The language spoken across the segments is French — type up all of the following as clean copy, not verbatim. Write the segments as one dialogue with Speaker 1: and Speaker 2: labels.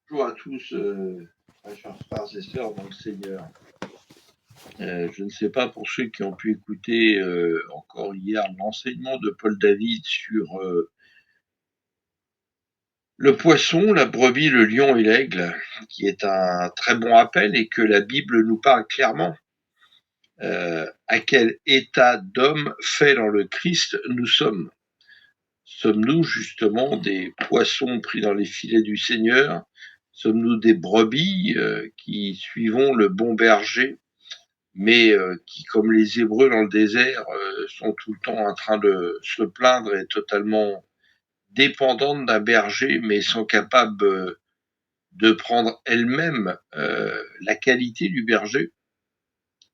Speaker 1: Bonjour à tous, chers frères et sœurs dans le Seigneur. Je ne sais pas pour ceux qui ont pu écouter encore hier l'enseignement de Paul David sur le poisson, la brebis, le lion et l'aigle, qui est un très bon rappel et que la Bible nous parle clairement. À quel état d'homme fait dans le Christ nous sommes? Sommes-nous justement des poissons pris dans les filets du Seigneur? Sommes-nous des brebis qui suivons le bon berger, mais qui, comme les Hébreux dans le désert, sont tout le temps en train de se plaindre et totalement dépendantes d'un berger, mais sont capables de prendre elles-mêmes la qualité du berger?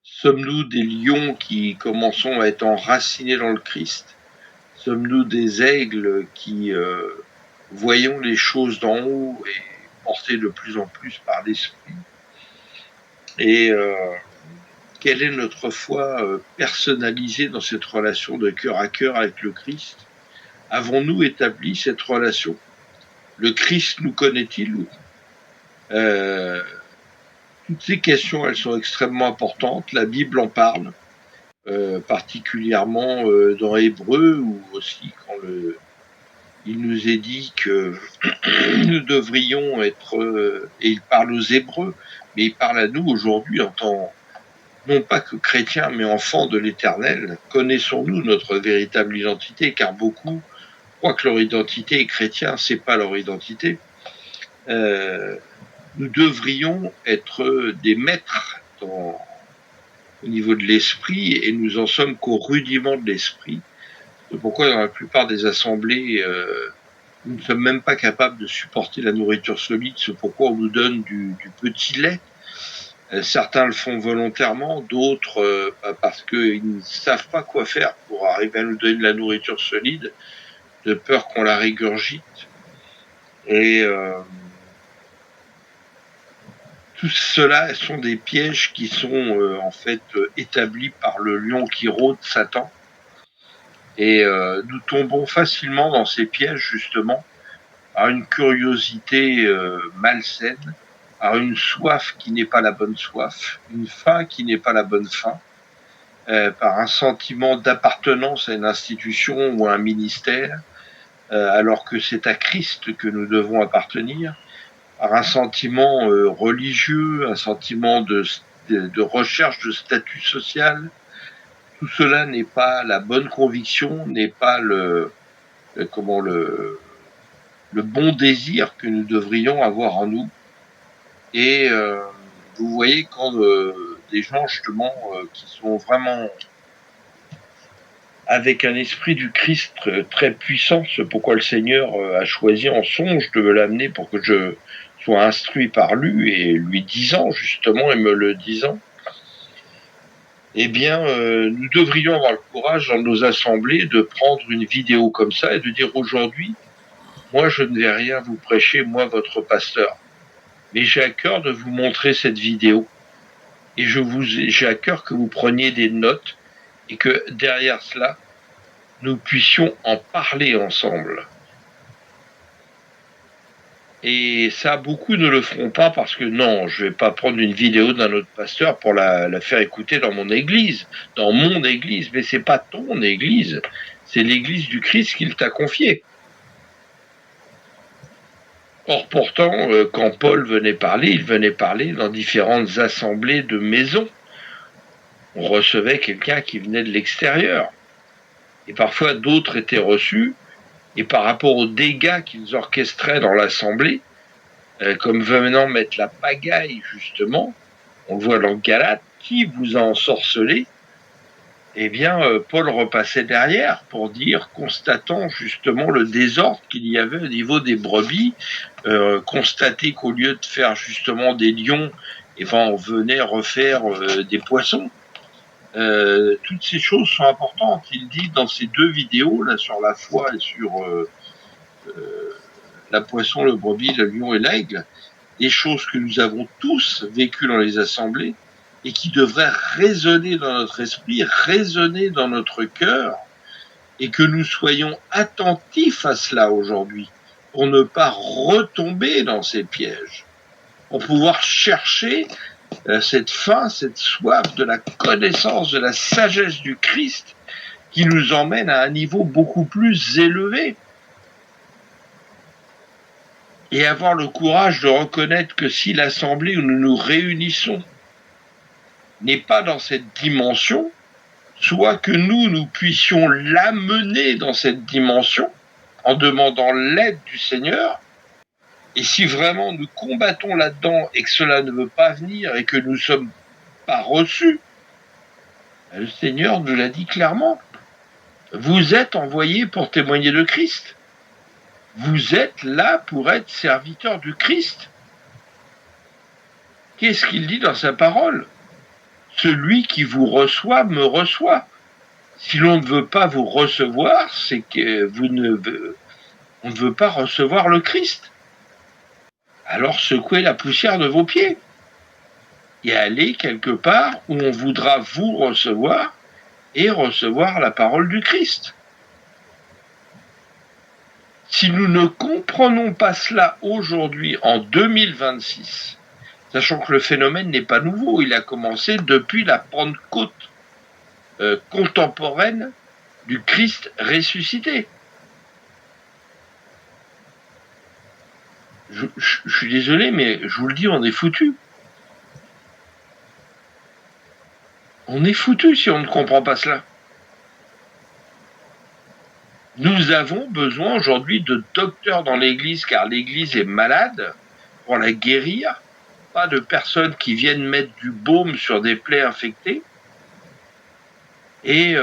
Speaker 1: Sommes-nous des lions qui commençons à être enracinés dans le Christ? Sommes-nous des aigles qui voyons les choses d'en haut et portés de plus en plus par l'esprit? Et quelle est notre foi personnalisée dans cette relation de cœur à cœur avec le Christ? Avons-nous établi cette relation? Le Christ nous connaît-il? Toutes ces questions, elles sont extrêmement importantes. La Bible en parle, particulièrement dans Hébreu, ou aussi quand il nous est dit que nous devrions être, et il parle aux Hébreux, mais il parle à nous aujourd'hui en tant, non pas que chrétiens, mais enfants de l'Éternel. Connaissons-nous notre véritable identité? Car beaucoup croient que leur identité est chrétienne, c'est pas leur identité. Nous devrions être des maîtres au niveau de l'esprit, et nous en sommes qu'au rudiment de l'esprit. C'est pourquoi dans la plupart des assemblées, nous ne sommes même pas capables de supporter la nourriture solide. C'est pourquoi on nous donne du petit lait. Certains le font volontairement, d'autres parce qu'ils ne savent pas quoi faire pour arriver à nous donner de la nourriture solide, de peur qu'on la régurgite. Et tout cela sont des pièges qui sont en fait établis par le lion qui rôde, Satan. Et nous tombons facilement dans ces pièges, justement, à une curiosité malsaine, à une soif qui n'est pas la bonne soif, une faim qui n'est pas la bonne faim, par un sentiment d'appartenance à une institution ou à un ministère, alors que c'est à Christ que nous devons appartenir, par un sentiment religieux, un sentiment de recherche de statut social. Tout cela n'est pas la bonne conviction, n'est pas le bon désir que nous devrions avoir en nous. Et vous voyez, quand des gens justement qui sont vraiment avec un esprit du Christ très puissant, c'est pourquoi le Seigneur a choisi en songe de me l'amener pour que je sois instruit par lui, et lui disant justement et me le disant, eh bien nous devrions avoir le courage dans nos assemblées de prendre une vidéo comme ça et de dire: aujourd'hui, moi je ne vais rien vous prêcher, moi votre pasteur, mais j'ai à cœur de vous montrer cette vidéo, et j'ai à cœur que vous preniez des notes, et que derrière cela, nous puissions en parler ensemble. Et ça, beaucoup ne le feront pas parce que non, je vais pas prendre une vidéo d'un autre pasteur pour la faire écouter dans mon église, mais c'est pas ton église, c'est l'église du Christ qu'il t'a confiée. Or pourtant, quand Paul venait parler, il venait parler dans différentes assemblées de maisons. On recevait quelqu'un qui venait de l'extérieur. Et parfois d'autres étaient reçus, et par rapport aux dégâts qu'ils orchestraient dans l'assemblée, comme venant mettre la pagaille justement, on le voit dans Galates, qui vous a ensorcelé? Eh bien, Paul repassait derrière pour dire, constatant justement le désordre qu'il y avait au niveau des brebis, constater qu'au lieu de faire justement des lions, eh ben, on venait refaire des poissons. Toutes ces choses sont importantes. Il dit dans ces deux vidéos, là, sur la foi et sur la poisson, le brebis, le lion et l'aigle, des choses que nous avons tous vécues dans les assemblées et qui devraient résonner dans notre esprit, résonner dans notre cœur, et que nous soyons attentifs à cela aujourd'hui. pour ne pas retomber dans ces pièges, pour pouvoir chercher cette faim, cette soif de la connaissance, de la sagesse du Christ qui nous emmène à un niveau beaucoup plus élevé. Et avoir le courage de reconnaître que si l'assemblée où nous nous réunissons n'est pas dans cette dimension, soit que nous puissions l'amener dans cette dimension en demandant l'aide du Seigneur. Et si vraiment nous combattons là-dedans et que cela ne veut pas venir et que nous ne sommes pas reçus, le Seigneur nous l'a dit clairement. Vous êtes envoyés pour témoigner de Christ. Vous êtes là pour être serviteurs du Christ. Qu'est-ce qu'il dit dans sa parole ? Celui qui vous reçoit me reçoit. Si l'on ne veut pas vous recevoir, c'est que on ne veut pas recevoir le Christ. Alors secouez la poussière de vos pieds et allez quelque part où on voudra vous recevoir et recevoir la parole du Christ. Si nous ne comprenons pas cela aujourd'hui, en 2026, sachant que le phénomène n'est pas nouveau, il a commencé depuis la Pentecôte contemporaine du Christ ressuscité. Je suis désolé, mais je vous le dis, on est foutu. On est foutu si on ne comprend pas cela. Nous avons besoin aujourd'hui de docteurs dans l'Église, car l'Église est malade, pour la guérir, pas de personnes qui viennent mettre du baume sur des plaies infectées. Et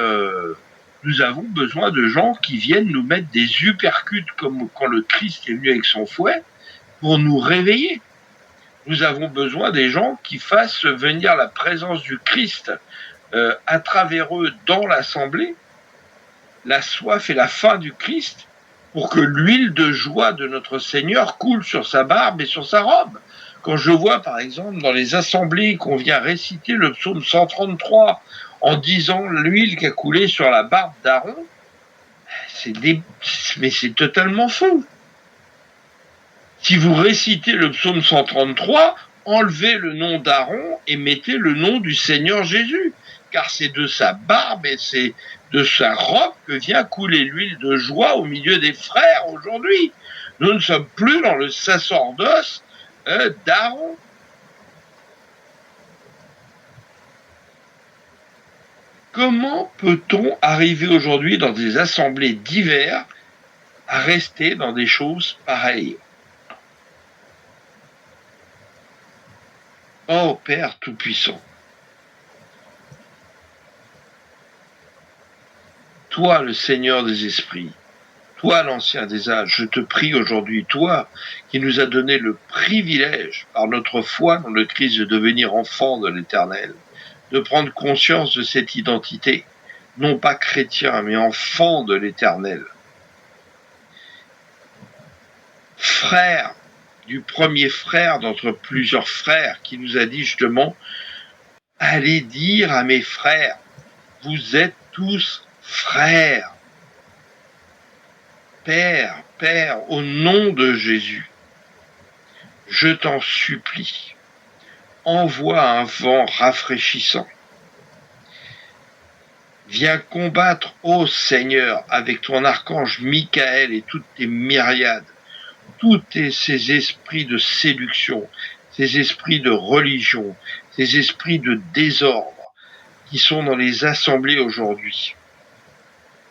Speaker 1: nous avons besoin de gens qui viennent nous mettre des uppercuts comme quand le Christ est venu avec son fouet pour nous réveiller. Nous avons besoin des gens qui fassent venir la présence du Christ à travers eux dans l'assemblée, la soif et la faim du Christ, pour que l'huile de joie de notre Seigneur coule sur sa barbe et sur sa robe. Quand je vois par exemple dans les assemblées qu'on vient réciter le psaume 133 en disant l'huile qui a coulé sur la barbe d'Aaron, mais c'est totalement faux. Si vous récitez le psaume 133, enlevez le nom d'Aaron et mettez le nom du Seigneur Jésus, car c'est de sa barbe et c'est de sa robe que vient couler l'huile de joie au milieu des frères aujourd'hui. Nous ne sommes plus dans le sacerdoce d'Aaron. Comment peut-on arriver aujourd'hui dans des assemblées diverses à rester dans des choses pareilles ? Oh Père Tout-Puissant, toi le Seigneur des esprits, toi l'Ancien des âges, je te prie aujourd'hui, toi qui nous as donné le privilège par notre foi dans le Christ de devenir enfant de l'Éternel, de prendre conscience de cette identité, non pas chrétien, mais enfant de l'Éternel. Frère du premier frère d'entre plusieurs frères qui nous a dit justement, allez dire à mes frères, vous êtes tous frères. Père, Père, au nom de Jésus, je t'en supplie, envoie un vent rafraîchissant. Viens combattre, ô Seigneur, avec ton archange Michael et toutes tes myriades, tous ces esprits de séduction, ces esprits de religion, ces esprits de désordre qui sont dans les assemblées aujourd'hui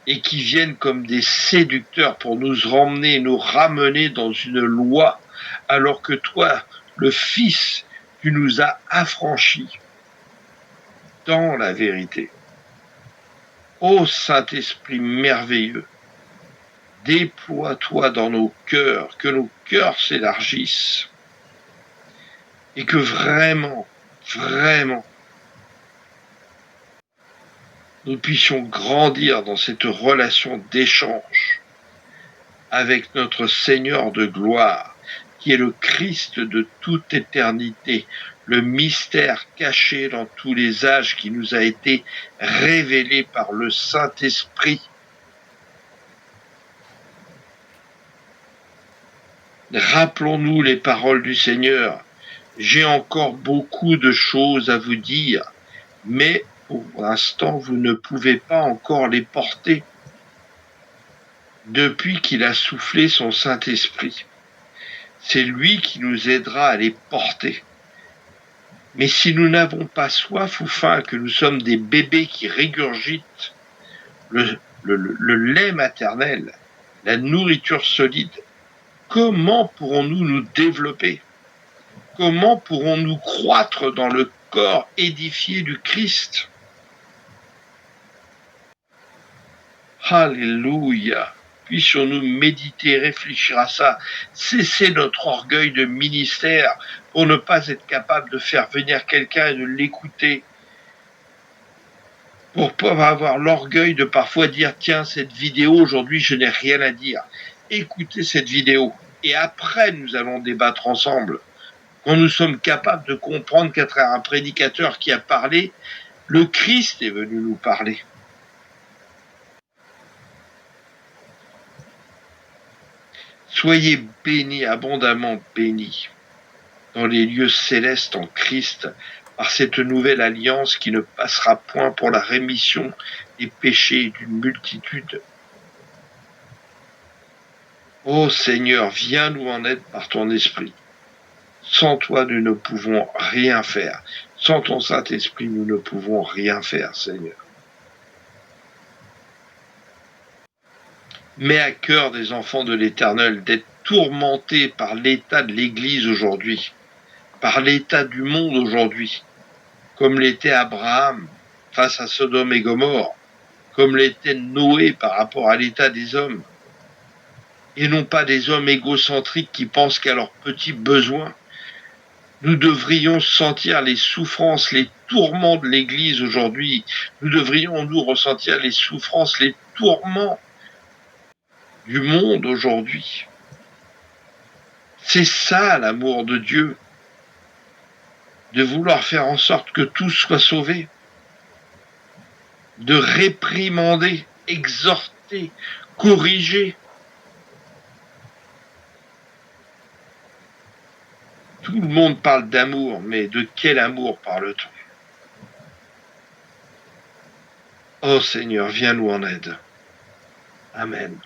Speaker 1: et qui viennent comme des séducteurs pour nous emmener, nous ramener dans une loi, alors que toi, le Fils, tu nous as affranchis dans la vérité. Ô Saint-Esprit merveilleux, déploie-toi dans nos cœurs, que nos cœurs s'élargissent et que vraiment, nous puissions grandir dans cette relation d'échange avec notre Seigneur de gloire, qui est le Christ de toute éternité, le mystère caché dans tous les âges qui nous a été révélé par le Saint-Esprit. Rappelons-nous les paroles du Seigneur. J'ai encore beaucoup de choses à vous dire, mais pour l'instant, vous ne pouvez pas encore les porter depuis qu'il a soufflé son Saint-Esprit. C'est lui qui nous aidera à les porter. Mais si nous n'avons pas soif ou faim, que nous sommes des bébés qui régurgitent le lait maternel, la nourriture solide, comment pourrons-nous nous développer? Comment pourrons-nous croître dans le corps édifié du Christ? Alléluia. Puissions-nous méditer, réfléchir à ça, cesser notre orgueil de ministère pour ne pas être capable de faire venir quelqu'un et de l'écouter, pour pas avoir l'orgueil de parfois dire tiens, cette vidéo aujourd'hui je n'ai rien à dire. Écoutez cette vidéo et après nous allons débattre ensemble. Quand nous sommes capables de comprendre qu'à travers un prédicateur qui a parlé, le Christ est venu nous parler. Soyez bénis, abondamment bénis, dans les lieux célestes en Christ, par cette nouvelle alliance qui ne passera point pour la rémission des péchés d'une multitude. Ô Seigneur, viens nous en aide par ton esprit. Sans toi, nous ne pouvons rien faire. Sans ton Saint-Esprit, nous ne pouvons rien faire, Seigneur. Mets à cœur des enfants de l'Éternel d'être tourmentés par l'état de l'Église aujourd'hui, par l'état du monde aujourd'hui, comme l'était Abraham face à Sodome et Gomorrhe, comme l'était Noé par rapport à l'état des hommes, et non pas des hommes égocentriques qui pensent qu'à leurs petits besoins. Nous devrions sentir les souffrances, les tourments de l'Église aujourd'hui. Nous devrions nous ressentir les souffrances, les tourments du monde aujourd'hui. C'est ça l'amour de Dieu, de vouloir faire en sorte que tous soient sauvés, de réprimander, exhorter, corriger. Tout le monde parle d'amour, mais de quel amour parle-t-on? Oh Seigneur, viens nous en aide. Amen.